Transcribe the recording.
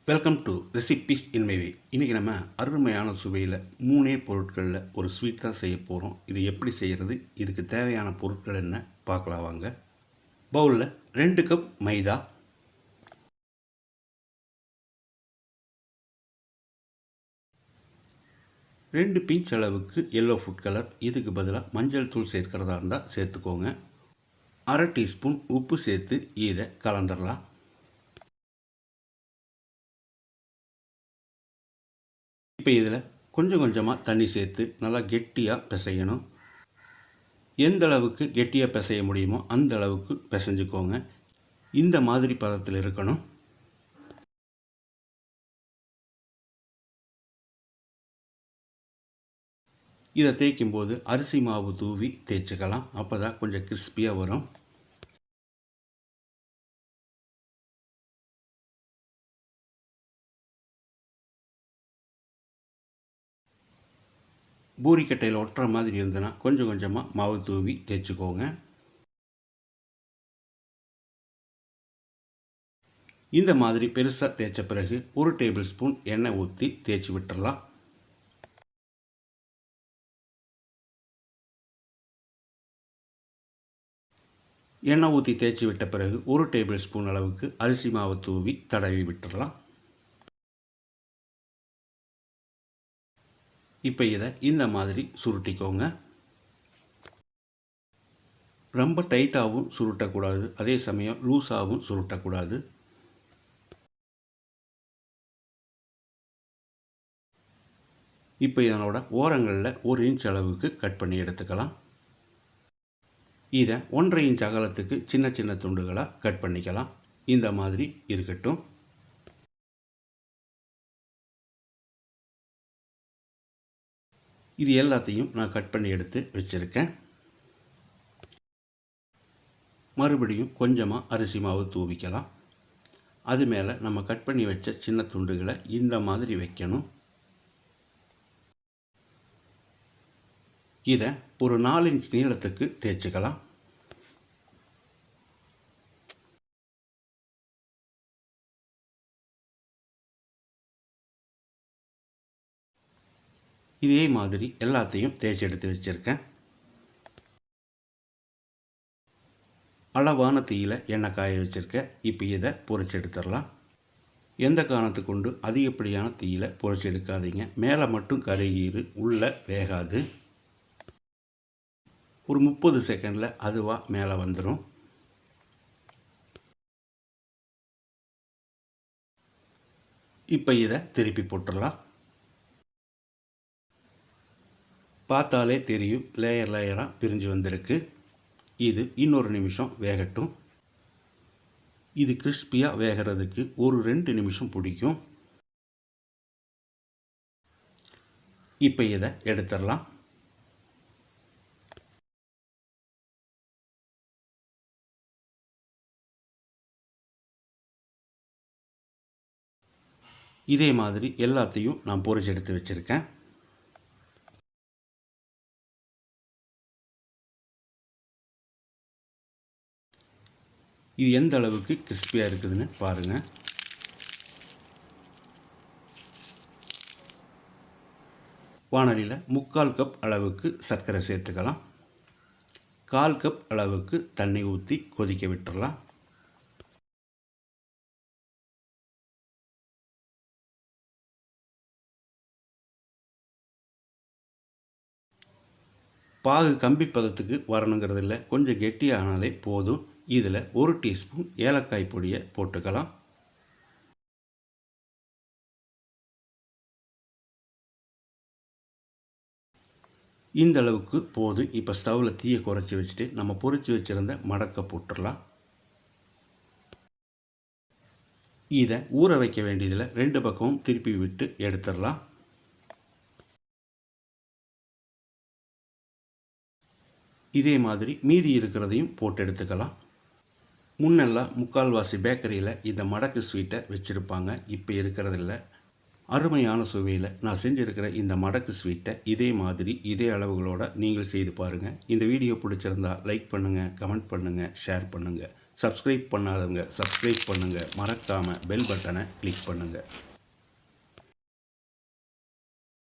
Welcome to recipes in my way. இன்றைக்கி நம்ம அருமையான சுவையில் 3 பொருட்களில் ஒரு ஸ்வீட் தான் செய்ய போகிறோம். இது எப்படி செய்கிறது, இதுக்கு தேவையான பொருட்கள் என்ன பார்க்கலாம் வாங்க. பவுலில் 2 கப் மைதா, 2 பிஞ்ச் அளவுக்கு எல்லோ ஃபுட் கலர், இதுக்கு பதிலாக மஞ்சள் தூள் சேர்க்கிறதா இருந்தால் சேர்த்துக்கோங்க. 1/2 டீஸ்பூன் உப்பு சேர்த்து இதை கலந்துடலாம். இப்போ இதில் கொஞ்சம் கொஞ்சமாக தண்ணி சேர்த்து நல்லா கெட்டியாக பிசையணும். எந்த அளவுக்கு கெட்டியாக பிசைய முடியுமோ அந்த அளவுக்கு பிசைஞ்சுக்கோங்க. இந்த மாதிரி பதத்தில் இருக்கணும். இதை தேய்க்கும்போது அரிசி மாவு தூவி தேய்ச்சிக்கலாம். அப்போ தான் கொஞ்சம் கிறிஸ்பியாக வரும். பூரிக்கட்டையில் ஒட்டுற மாதிரி இருந்ததுன்னா கொஞ்சம் கொஞ்சமாக மாவு தூவி தேய்ச்சிக்கோங்க. இந்த மாதிரி பெருசாக தேய்ச்ச பிறகு 1 டேபிள் ஸ்பூன் எண்ணெய் ஊற்றி தேய்ச்சி விட்டுடலாம். எண்ணெய் ஊற்றி தேய்ச்சி விட்ட பிறகு 1 டேபிள் ஸ்பூன் அளவுக்கு அரிசி மாவு தூவி தடவி விட்டுடலாம். இப்போ இதை இந்த மாதிரி சுருட்டிக்கோங்க. ரொம்ப டைட்டாகவும் சுருட்டக்கூடாது, அதே சமயம் லூஸாகவும் சுருட்டக்கூடாது. இப்போ இதனோட ஓரங்களில் 1 இன்ச் அளவுக்கு கட் பண்ணி எடுத்துக்கலாம். இதை 1.5 இன்ச் அகலத்துக்கு சின்ன சின்ன துண்டுகளாக கட் பண்ணிக்கலாம். இந்த மாதிரி இருக்கட்டும். இது எல்லாத்தையும் நான் கட் பண்ணி எடுத்து வச்சுருக்கேன். மறுபடியும் கொஞ்சமாக அரிசி மாவு தூவிக்கலாம். அது மேலே நம்ம கட் பண்ணி வச்ச சின்ன துண்டுகளை இந்த மாதிரி வைக்கணும். இதை ஒரு 4 இன்ச் நீளத்துக்கு தேய்ச்சிக்கலாம். இதே மாதிரி எல்லாத்தையும் தேய்ச்சி எடுத்து வச்சுருக்கேன். அளவான தீயில் எண்ணெய் காய வச்சுருக்கேன். இப்போ இதை பொரிச்சு எடுத்துடலாம். எந்த காரணத்தை கொண்டு அதிகப்படியான தீயில் பொரிச்சு எடுக்காதீங்க. மேலே மட்டும் கருகீறு, உள்ளே வேகாது. ஒரு 30 செகண்டில் அதுவாக மேலே வந்துடும். இப்போ இதை திருப்பி போட்டுடலாம். பார்த்தாலே தெரியும், லேயர் லேயராக பிரிஞ்சு வந்திருக்கு. இது இன்னொரு நிமிஷம் வேகட்டும். இது கிறிஸ்பியாக வேகிறதுக்கு ஒரு 2 நிமிஷம் பிடிக்கும். இப்போ இதை எடுத்துடலாம். இதே மாதிரி எல்லாத்தையும் நான் பொரிச்சு எடுத்து வச்சுருக்கேன். இது எந்த அளவுக்கு கிறிஸ்பியாக இருக்குதுன்னு பாருங்கள். வாணலியில் 3/4 கப் அளவுக்கு சர்க்கரை சேர்த்துக்கலாம். 1/4 கப் அளவுக்கு தண்ணி ஊற்றி கொதிக்க விட்டுறலாம். பாகு கம்பி பதத்துக்கு வரணுங்கிறது இல்லை, கொஞ்சம் கெட்டியானாலே போதும். இதில் 1 டீஸ்பூன் ஏலக்காய் பொடியை போட்டுக்கலாம். இந்த அளவுக்கு போதும். இப்போ ஸ்டவ்வில் தீயை குறைச்சி வச்சுட்டு நம்ம பொரிச்சு வச்சுருந்த மடக்கை போட்டுடலாம். இதை ஊற வைக்க வேண்டியதில் 2 பக்கமும் திருப்பி விட்டு எடுத்துடலாம். இதே மாதிரி மீதி இருக்கிறதையும் போட்டு எடுத்துக்கலாம். முன்னெல்லாம் முக்கால்வாசி பேக்கரியில் இந்த மடக்கு ஸ்வீட்டை வச்சுருப்பாங்க. இப்போ இருக்கிறதில்ல. அருமையான சுவையில் நான் செஞ்சுருக்கிற இந்த மடக்கு ஸ்வீட்டை இதே மாதிரி இதே அளவுகளோடு நீங்கள் செய்து பாருங்கள். இந்த வீடியோ பிடிச்சிருந்தால் லைக் பண்ணுங்கள், கமெண்ட் பண்ணுங்கள், ஷேர் பண்ணுங்கள். சப்ஸ்கிரைப் பண்ணாதவங்க சப்ஸ்கிரைப் பண்ணுங்கள். மறக்காமல் பெல் பட்டனை கிளிக் பண்ணுங்கள்.